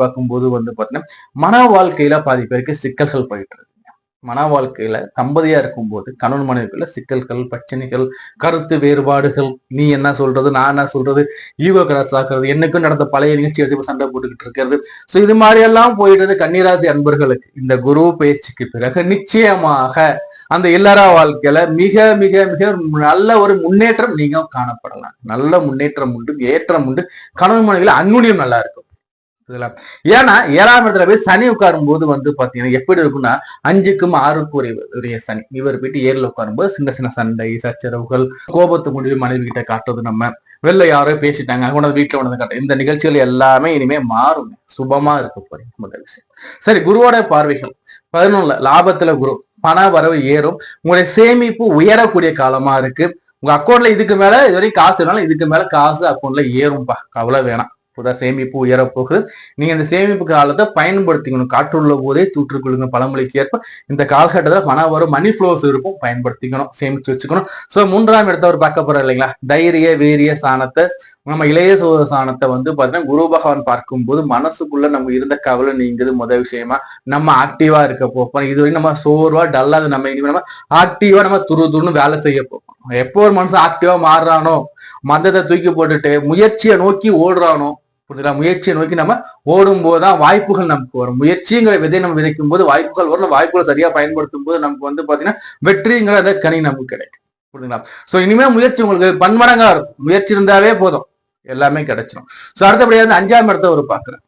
பார்க்கும்போது பாத்தீங்கன்னா மன வாழ்க்கையில பாதி பேருக்கு சிக்கல்கள் போயிட்டு இருக்கு. மன வாழ்க்கையில தம்பதியா இருக்கும்போது கணவன் மனைவிக்குள்ள சிக்கல்கள், பிரச்சனைகள், கருத்து வேறுபாடுகள், நீ என்ன சொல்றது, நான் என்ன சொல்றது, ஈகோ கிராஸ் ஆக்குறது, என்னைக்கும் நடந்த பழைய நிகழ்ச்சி எடுத்து சண்டை போட்டுக்கிட்டு இருக்கிறது. சோ இது மாதிரி எல்லாம் போயிட்டு கன்னிராசி அன்பர்களுக்கு இந்த குரு பயிற்சிக்கு பிறகு நிச்சயமாக அந்த இல்லற வாழ்க்கையில மிக மிக மிக நல்ல ஒரு முன்னேற்றம் நீங்க காணப்படலாம். நல்ல முன்னேற்றம் உண்டு, ஏற்றம் உண்டு. கணவன் மனைவியில அந்நுண்ணியம் நல்லா இருக்கும். ஏன்னா 7ஆம் இடத்துல போய் சனி உட்காரும் போது பாத்தீங்கன்னா எப்படி இருக்கும்னா 5க்கும் 6க்கும் உரிய சனி. இவர் போயிட்டு 7ல உட்காரும்போது சின்ன சின்ன சண்டை, சச்சரவுகள், கோபத்தை முடிவு மனைவி கிட்ட காட்டுறது, நம்ம வெளில யாரோ பேசிட்டாங்க உனது வீட்டுல உனது காட்ட, இந்த நிகழ்ச்சிகள் எல்லாமே இனிமே மாறுங்க. சுபமா இருக்க போறீங்க. முதல் விஷயம். சரி, குருவோட பார்வைகள் 11 லாபத்துல குரு, பண வரவு ஏறும். உங்களுடைய சேமிப்பு உயரக்கூடிய காலமா இருக்கு. உங்க அக்கௌண்ட்ல இதுக்கு மேல இதுவரைக்கும் காசு இருந்தாலும் இதுக்கு மேல காசு அக்கௌண்ட்ல ஏறும்பா, கவலை வேணாம். சேமிப்பு உயரப்போகுது. நீங்க இந்த சேமிப்பு காலத்தை பயன்படுத்திக்கணும். காற்றுள்ள போதே தூற்றுக்கொள்ளுங்க பழமொழிக்கு ஏற்ப இந்த காலகட்டத்தில் பணம் வரும், மணி ஃப்ளோஸ் இருக்கும், பயன்படுத்திக்கணும், சேமிச்சு வச்சுக்கணும். சோ 3ஆம் இடத்தவர் பார்க்க போற இல்லைங்களா, தைரிய வீரிய சாணத்தை, நம்ம இளைய சோத சாணத்தை பாத்தீங்கன்னா குரு பகவான் பார்க்கும்போது மனசுக்குள்ள நம்ம இருந்த கவலை நீங்குது. முதல் விஷயமா நம்ம ஆக்டிவா இருக்க போறோம். இதுவரைக்கும் நம்ம சோர்வா டல்லா நம்ம இனிமே நம்ம ஆக்டிவா நம்ம துருன்னு வேலை செய்ய போறோம். எப்போ ஒரு மனுஷன் ஆக்டிவா மாறுறானோ, மந்தத்தை தூக்கி போட்டுட்டு முயற்சியை நோக்கி ஓடுறானோ, முயற்சியை நோக்கி நம்ம ஓடும் போதுதான் வாய்ப்புகள் நமக்கு வரும். முயற்சிங்கிற விதை நம்ம விதைக்கும் போது வாய்ப்புகள் வரும். வாய்ப்புகளை சரியா பயன்படுத்தும் போது நமக்கு பாத்தீங்கன்னா வெற்றிங்கிற கனி நமக்கு கிடைக்கும். புரியுதுங்களா? சோ இனிமே முயற்சி உங்களுக்கு பன்மடங்கா இருக்கும். முயற்சி இருந்தாவே போதும், எல்லாமே கிடைச்சிடும். சோ அடுத்தபடியா 5ஆம் இடத்தை ஒரு பாக்குறேன்,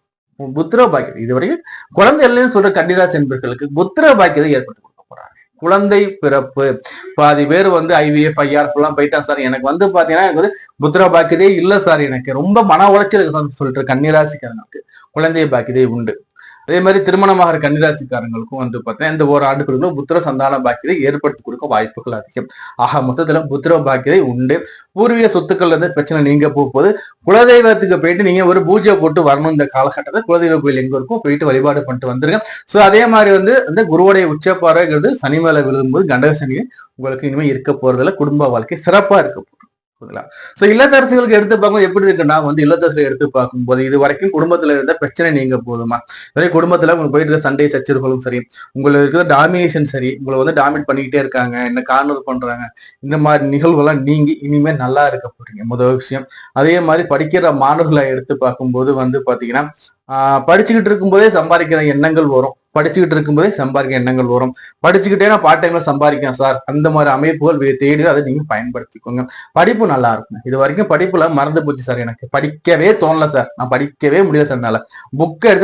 புத்திர பாக்கியம். இதுவரைக்கும் குழந்தை இல்லைன்னு சொல்ற கன்னிராசி என்பர்களுக்கு புத்திர பாக்கியத்தை ஏற்படுத்தி கொடுக்க போறாங்க. குழந்தை பிறப்பு பாதி பேர் IVF IRF எல்லாம் போயிட்டா சார், எனக்கு பாத்தீங்கன்னா எனக்கு புத்திர பாக்கியதே இல்ல சார், எனக்கு ரொம்ப மன உளைச்சல் சொல்லிட்டு கன்னிராசிக்காரங்களுக்கு குழந்தை பாக்கியதே உண்டு. அதே மாதிரி திருமணமாகிற கன்னிராசிக்காரங்களுக்கும் பாத்தீங்கன்னா இந்த ஒரு ஆண்டுகளுக்கும் புத்திர சந்தான பாக்கியதை ஏற்படுத்தி கொடுக்க வாய்ப்புகள் அதிகம். ஆக மொத்தத்துல புத்திர பாக்கியதை உண்டு. பூர்வீக சொத்துக்கள் பிரச்சனை நீங்க போகும்போது குலதெய்வத்துக்கு போயிட்டு நீங்க ஒரு பூஜை போட்டு வரணும். இந்த காலகட்டத்தில் குலதெய்வ கோயில் எங்க இருக்கும் போயிட்டு வழிபாடு பண்ணிட்டு வந்துருங்க. சோ அதே மாதிரி இந்த குருவுடைய உச்சப்பாறைங்கிறது சனி மேல விழும்போது கண்டக சனி உங்களுக்கு இனிமே இருக்க போறதுல குடும்ப வாழ்க்கை சிறப்பா இருக்க. சோ இல்லத்தரசிகளுக்கு எடுத்து பார்க்கும்போது எப்படி இருக்குன்னா இல்லத்தரசிகளை எடுத்து பார்க்கும்போது இது வரைக்கும் குடும்பத்துல இருந்த பிரச்சனை நீங்க போதுமா, அதே குடும்பத்துல உங்களுக்கு போயிட்டு இருக்க சண்டை சச்சரவுகளும் சரி, உங்களுக்கு இருக்கிற டாமினேஷன் சரி, உங்களை டாமினேட் பண்ணிக்கிட்டே இருக்காங்க, என்ன கார்னர் பண்றாங்க, இந்த மாதிரி நிகழ்வுகள்லாம் நீங்கி இனிமே நல்லா இருக்க போறீங்க. முதல் விஷயம். அதே மாதிரி படிக்கிற மாணவர்களை எடுத்து பார்க்கும்போது பாத்தீங்கன்னா படிச்சுக்கிட்டு இருக்கும் போதே சம்பாதிக்கிற எண்ணங்கள் வரும். படிச்சுக்கிட்டு இருக்கும்போதே சம்பாதிக்க எண்ணங்கள் வரும். படிச்சுக்கிட்டே நான் பார்ட் டைம்ல சம்பாதிக்கேன் சார், அந்த மாதிரி அமைப்புகள் தேடி அதை நீங்க பயன்படுத்திக்கோங்க. படிப்பு நல்லா இருக்கும். இது வரைக்கும் படிப்புல மறந்து போச்சு சார், எனக்கு படிக்கவே தோணல சார், நான் படிக்கவே முடியல சார், புக்கை எடுத்து